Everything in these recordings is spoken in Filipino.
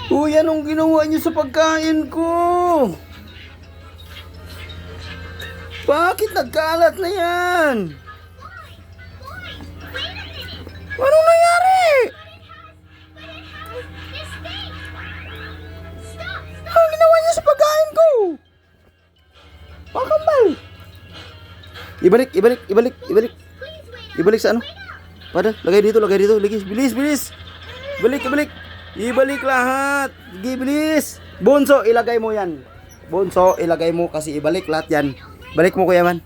Uy, anong ginawa niyo sa pagkain ko? Bakit nagkalat na yan? Anong nangyari? Anong ginawa niyo sa pagkain ko? Pakambal. Ibalik, ibalik, ibalik, ibalik. Ibalik sa ano? Pada, lagay dito, Ligis, bilis, bilis. Ibalik, ibalik. Ibalik lahat. Sige, bilis. Bunso, ilagay mo yan. Bunso, ilagay mo kasi ibalik lahat yan. Balik mo, Kuya Man.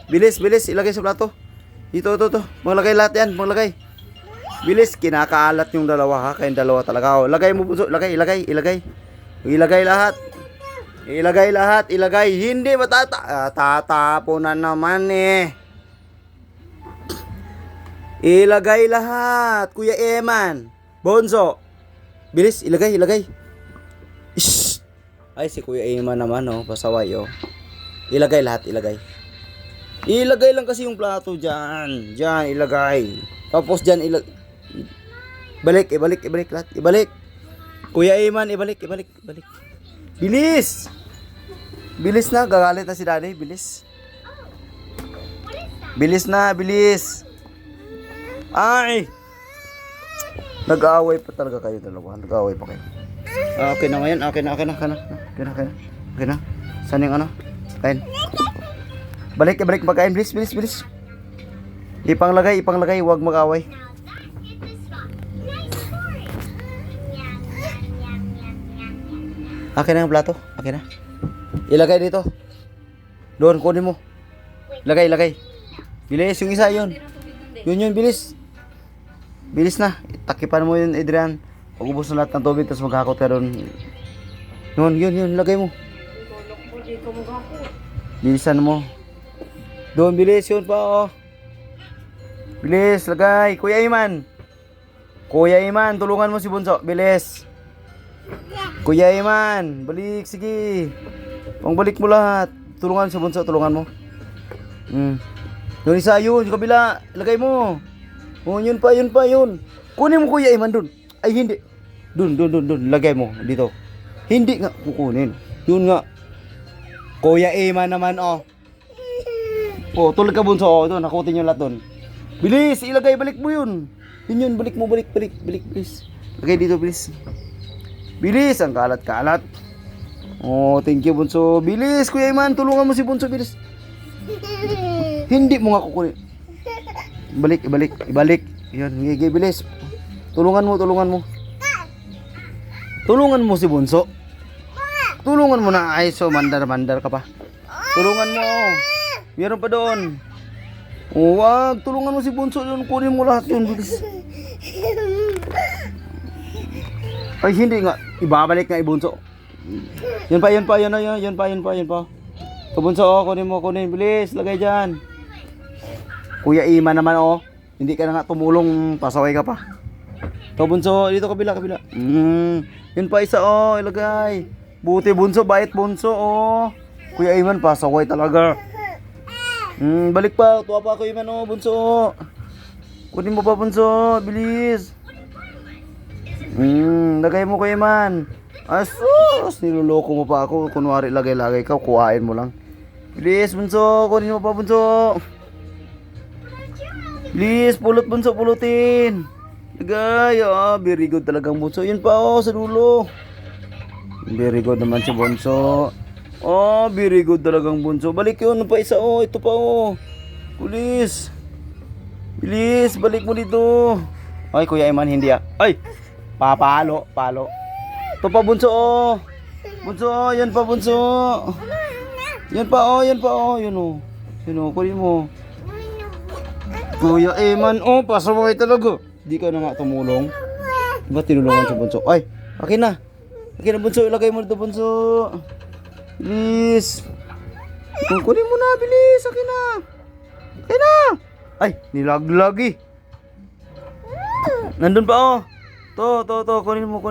Bilis, bilis, ilagay sa plato. Ito. Maglagay lahat yan, maglagay. Bilis, kinakaalat yung dalawa ha. Kayong dalawa talaga. O, lagay mo, Bunso. Ilagay. Ilagay lahat. Ilagay. Hindi tatapo na naman eh. Ilagay lahat, Kuya Eman. Bonso. Bilis, ilagay. Shhh. Ay, si Kuya Eman naman, oh. Pasaway, oh. Ilagay lahat, ilagay. Ilagay lang kasi yung plato dyan. Dyan, ilagay. Tapos dyan, ibalik lahat. Ibalik. Kuya Eman, ibalik. Bilis. Bilis na, gagalit na si Daddy. Bilis. Bilis na, bilis. Ay! Nag-aaway pa talaga kayo dalawa. Nag-aaway pa kayo. Okay na ngayon. Okay na. Saan yung ano? Kain. Balik pagkain. Bilis. Ipanglagay. Huwag mag-aaway. Okay na yung plato. Okay na. Ilagay dito. Doon, kunin mo. Ilagay. Bilis, yung isa yun. Yun, bilis. Bilis na. Takipan mo yun, Adrian. Pag-ubos na lahat ng tubig, tapos maghakot ka doon. Yun, lagay mo. Bilisan mo. Doon, bilis yun pa, oh. Bilis, lagay. Kuya Iman, tulungan mo si Bunso. Bilis. Kuya Iman, balik, sige. Pangbalik mo lahat. Tulungan si Bunso, tulungan mo. Doon isa yun, yung kabila. Lagay mo. Oh, yun pa. Kunin mo, Kuya Iman, dun. Ay, hindi. Dun. Lagay mo, dito. Hindi nga, kukunin. Yun nga. Kuya Iman naman, oh. Oh, tulad ka, Bunso, oh. Ito, nakutin yung lahat dun. Bilis, ilagay, balik mo yun. Yun, balik mo, balik, bilis. Lagay dito, bilis. Bilis, ang kalat. Oh, thank you, Bunso. Bilis, Kuya Iman, tulungan mo si Bunso, bilis. Hindi mo nga kukunin. Ibalik. Yun, gigi, bilis. Tulungan mo. Tulungan mo si Bunso. Tulungan mo na. Ay, so mandar ka pa. Tulungan mo. Meron pa doon. Oh, wag. Tulungan mo si Bunso doon. Kunin mo lahat yun, bilis. Ay, hindi nga. Ibabalik nga, Bunso. Yun pa. Bunso, oh, kunin. Bilis, lagay dyan. Kuya Iman naman, oh. Hindi ka na nga tumulong, pasaway ka pa. Ito, Bunso, dito kabila. Yun pa isa, oh, ilagay. Buti, Bunso, bait, Bunso, oh. Kuya Iman, pasaway talaga. Balik pa, tuwa pa, Kuya Iman, oh, Bunso, oh. Kunin mo pa, Bunso, bilis. Lagay mo, Kuya Iman. Asus, niloloko mo pa ako. Kunwari, lagay ka, kuhain mo lang. Bilis, Bunso, kunin mo pa, Bunso. Please, Bunso, pulutin. Lagay, very good talagang Bunso. Yun pa, sa dulo. Very good naman si Bunso. Very good talagang Bunso. Balik yun, pa isa, ito pa, Bilis, balik mo dito. Ay, Kuya Iman, hindi, Ay, palo. Ito pa, Bunso, Bunso, yan pa, Bunso. Yan pa, yun, kunin mo. Kuya Eman, pasaway talaga. Di ka na nga tumulong. Ba't tinulungan sa Bunso? Ay, akin na, Bunso. Ilagay mo dito, Bunso. Bilis. Kunin mo na, bilis. Akin na. Ay, nilaglag. Nandun pa, To. Kunin mo.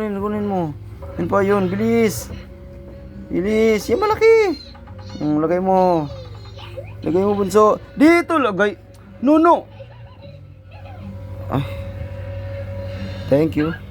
Yan pa yun, bilis. Yan malaki. Lagay mo, Bunso. Dito, lagay. No. Ay. Thank you.